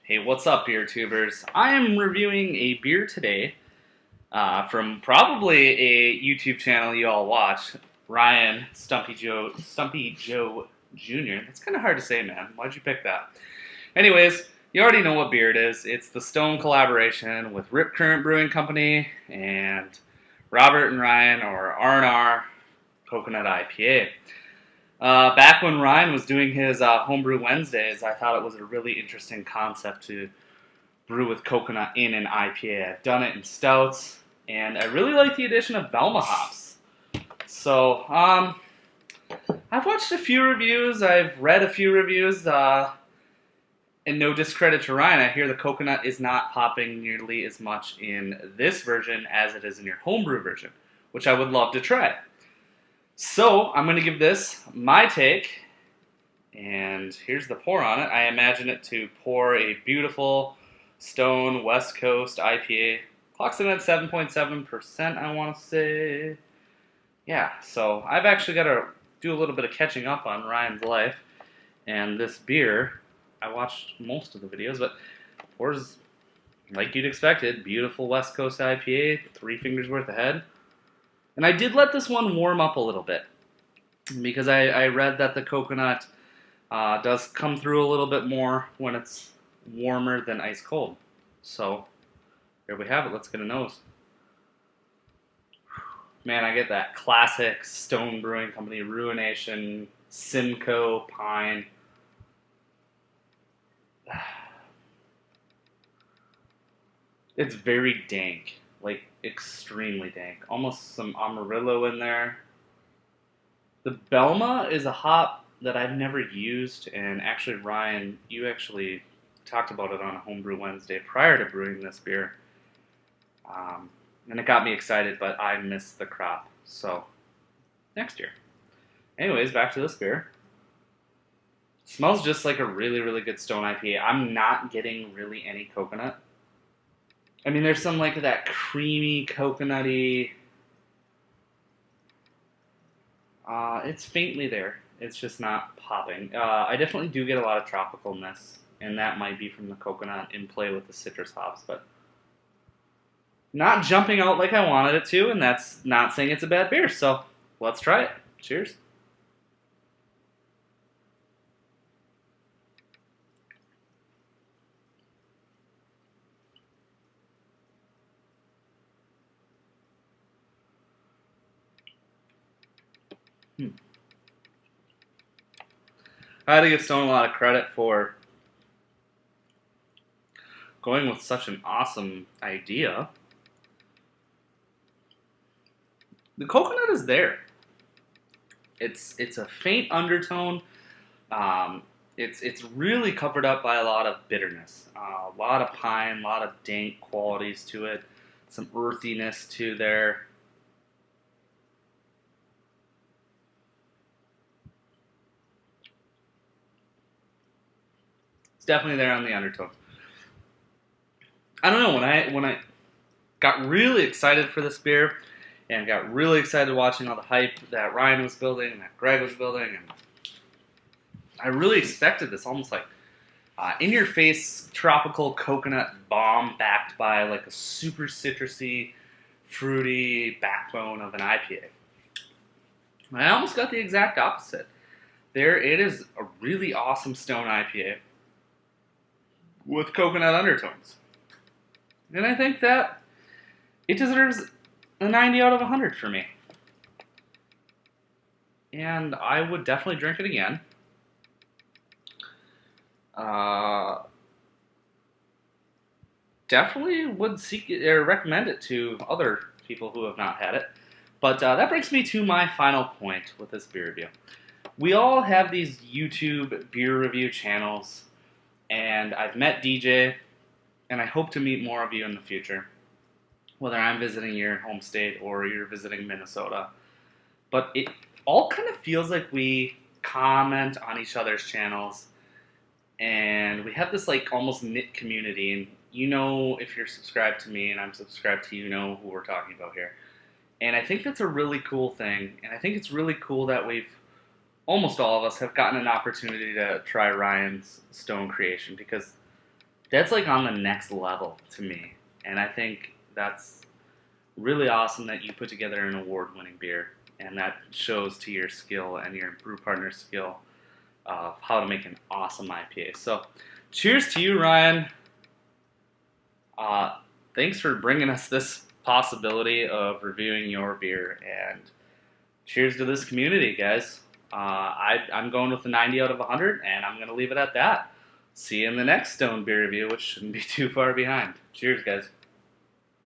Hey, what's up, beer tubers? I am reviewing a beer today from probably a YouTube channel you all watch, Ryan, Stumpy Joe Jr. That's kind of hard to say, man. Why'd you pick that? Anyways, you already know what beer it is. It's the Stone collaboration with Rip Current Brewing Company and Robert and Ryan, or R&R Coconut IPA. Back when Ryan was doing his homebrew Wednesdays, I thought it was a really interesting concept to brew with coconut in an IPA. I've done it in stouts, and I really like the addition of Belma hops. So, I've watched a few reviews, I've read a few reviews, and no discredit to Ryan, I hear the coconut is not popping nearly as much in this version as it is in your homebrew version, which I would love to try. So, I'm going to give this my take, and here's the pour on it. I imagine it to pour a beautiful Stone West Coast IPA. Clocks in at 7.7%, I want to say. Yeah, so I've actually got to do a little bit of catching up on Ryan's life, and this beer, I watched most of the videos, but pours like you'd expected. Beautiful West Coast IPA, 3 fingers worth ahead. And I did let this one warm up a little bit because I read that the coconut does come through a little bit more when it's warmer than ice cold. So here we have it. Let's get a nose. Man, I get that classic Stone Brewing Company Ruination, Simcoe, Pine. It's very dank. Like, extremely dank. Almost some Amarillo in there. The Belma is a hop that I've never used, and actually, Ryan, you actually talked about it on a Homebrew Wednesday prior to brewing this beer. And it got me excited, but I missed the crop. So, next year. Anyways, back to this beer. Smells just like a really, really good Stone IPA. I'm not getting really any coconut. I mean, there's some like that creamy, coconutty. It's faintly there. It's just not popping. I definitely do get a lot of tropicalness, and that might be from the coconut in play with the citrus hops, but not jumping out like I wanted it to, and that's not saying it's a bad beer. So let's try it. Cheers. I had to give Stone a lot of credit for going with such an awesome idea. The coconut is there. It's a faint undertone. It's really covered up by a lot of bitterness, a lot of pine, a lot of dank qualities to it, some earthiness to there. Definitely there on the undertone. I don't know, when I got really excited for this beer and got really excited watching all the hype that Ryan was building and that Greg was building, and I really expected this almost like in-your-face tropical coconut bomb backed by like a super citrusy, fruity backbone of an IPA. And I almost got the exact opposite. There, it is a really awesome Stone IPA with coconut undertones. And I think that it deserves a 90 out of 100 for me. And I would definitely drink it again. Definitely would seek it, or recommend it to other people who have not had it. But that brings me to my final point with this beer review. We all have these YouTube beer review channels, and I've met DJ, and I hope to meet more of you in the future, whether I'm visiting your home state or you're visiting Minnesota. But it all kind of feels like we comment on each other's channels, and we have this like almost knit community, and you know, if you're subscribed to me and I'm subscribed to you, know who we're talking about here. And I think that's a really cool thing, and I think it's really cool that almost all of us have gotten an opportunity to try Ryan's Stone creation, because that's like on the next level to me. And I think that's really awesome that you put together an award-winning beer, and that shows to your skill and your brew partner's skill of how to make an awesome IPA. So, cheers to you, Ryan. Thanks for bringing us this possibility of reviewing your beer, and cheers to this community, guys. I'm going with a 90 out of 100, and I'm going to leave it at that. See you in the next Stone Beer review, which shouldn't be too far behind. Cheers, guys.